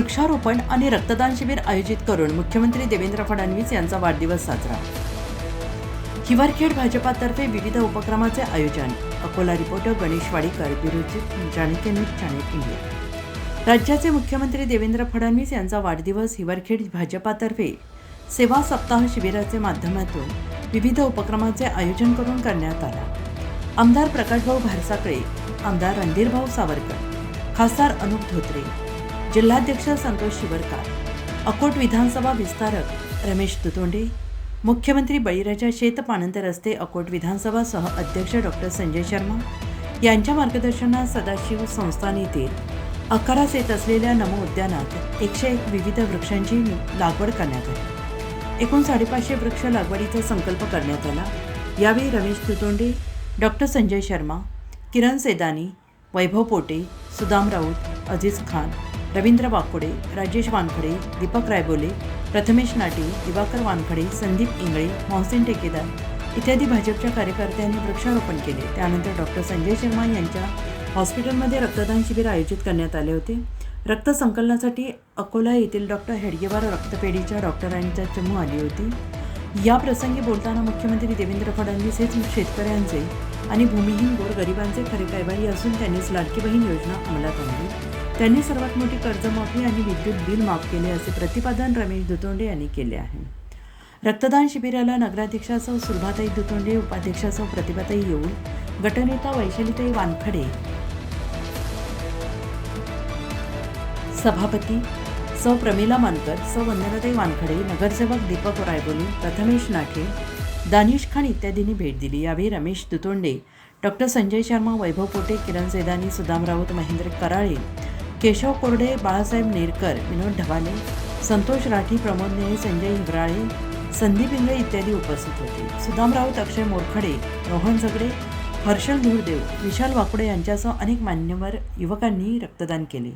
वृक्षारोपण आणि रक्तदान शिबिर आयोजित करून मुख्यमंत्री देवेंद्र फडणवीस यांचा वाढदिवस साजरा। हिवरखेड भाजपातर्फे विविध उपक्रमाचे आयोजन। Akola reporter Ganesh Wadikar, bureau chief, Chanakya news, channel India. राज्याचे मुख्यमंत्री देवेंद्र फडणवीस यांचा वाढदिवस हिवरखेड भाजपातर्फे सेवा सप्ताह शिबिराचे माध्यमातून विविध उपक्रमाचे आयोजन करून करण्यात आला। आमदार प्रकाशभाऊ भारसाकळे, आमदार रणधीरभाऊ सावरकर, खासदार अनुप धोत्रे, जिल्हाध्यक्ष संतोष शिवरकर, अकोट विधानसभा विस्तारक रमेश दुतोंडे, मुख्यमंत्री बळीराजा शेत पाणंद रस्ते अकोट विधानसभा सह अध्यक्ष डॉक्टर संजय शर्मा यांच्या मार्गदर्शनात सदाशिव संस्थान येथे आकारास येत असलेल्या नमो उद्यानात 101 विविध वृक्षांची लागवड करण्यात आली। एकूण 550 वृक्ष लागवडीचा संकल्प करण्यात आला। यावेळी रमेश दुतोंडे, डॉक्टर संजय शर्मा, किरण सेदानी, वैभव पोटे, सुदाम राऊत, अजीज खान, रवींद्र वाकोडे, राजेश वानखडे, दीपक रायबोले, प्रथमेश नाटे, दिवाकर वानखडे, संदीप इंगळे, मोहसिन ठेकेदार इत्यादी भाजपच्या कार्यकर्त्यांनी वृक्षारोपण केले। त्यानंतर डॉक्टर संजय शर्मा यांच्या हॉस्पिटलमध्ये रक्तदान शिबिर आयोजित करण्यात आले होते। रक्त संकलनासाठी अकोला येथील डॉक्टर हेडगेवार रक्तपेढीच्या डॉक्टरांची चमू आली होती। या प्रसंगी बोलताना मुख्यमंत्री देवेंद्र फडणवीस हेच शेतकऱ्यांचे आणि भूमिहीन गोरगरिबांचे खरे कैवारी असून त्यांनीच लाडकी बहीण योजना अंमलात आणली। त्यांनी सर्वात मोठी कर्जमाफी आणि विद्युत बिल माफ केले असे प्रतिपादन रमेश दुतोंडे यांनी केले आहे। रक्तदान शिबिराला नगराध्यक्षा सुलभाताई दुतोंडे, उपाध्यक्षा प्रतिभाताई येऊळ, गटनेता वैशालीताई वानखडे, सभापती प्रमिला मानकर, वंदनाताई वानखडे, नगरसेवक दीपक रायबोले, प्रथमेश नाटे, दानिश खान इत्यादींनी भेट दिली। यावेळी रमेश दुतोंडे, डॉक्टर संजय शर्मा, वैभव पोटे, किरण सेदानी, सुदाम राऊत, महेंद्र कराळे, केशव कोरडे, बाळासाहेब नेरकर, विनोद ढवाले, संतोष राठी, प्रमोद नेळे, संजय हिवराळे, संदीप इंगळे इत्यादी उपस्थित होते। सुदाम राऊत, अक्षय मोरखडे, रोहन झगडे, हर्षल धूरदेव, विशाल वाकोडे यांच्यासह अनेक मान्यवर युवकांनी रक्तदान केले।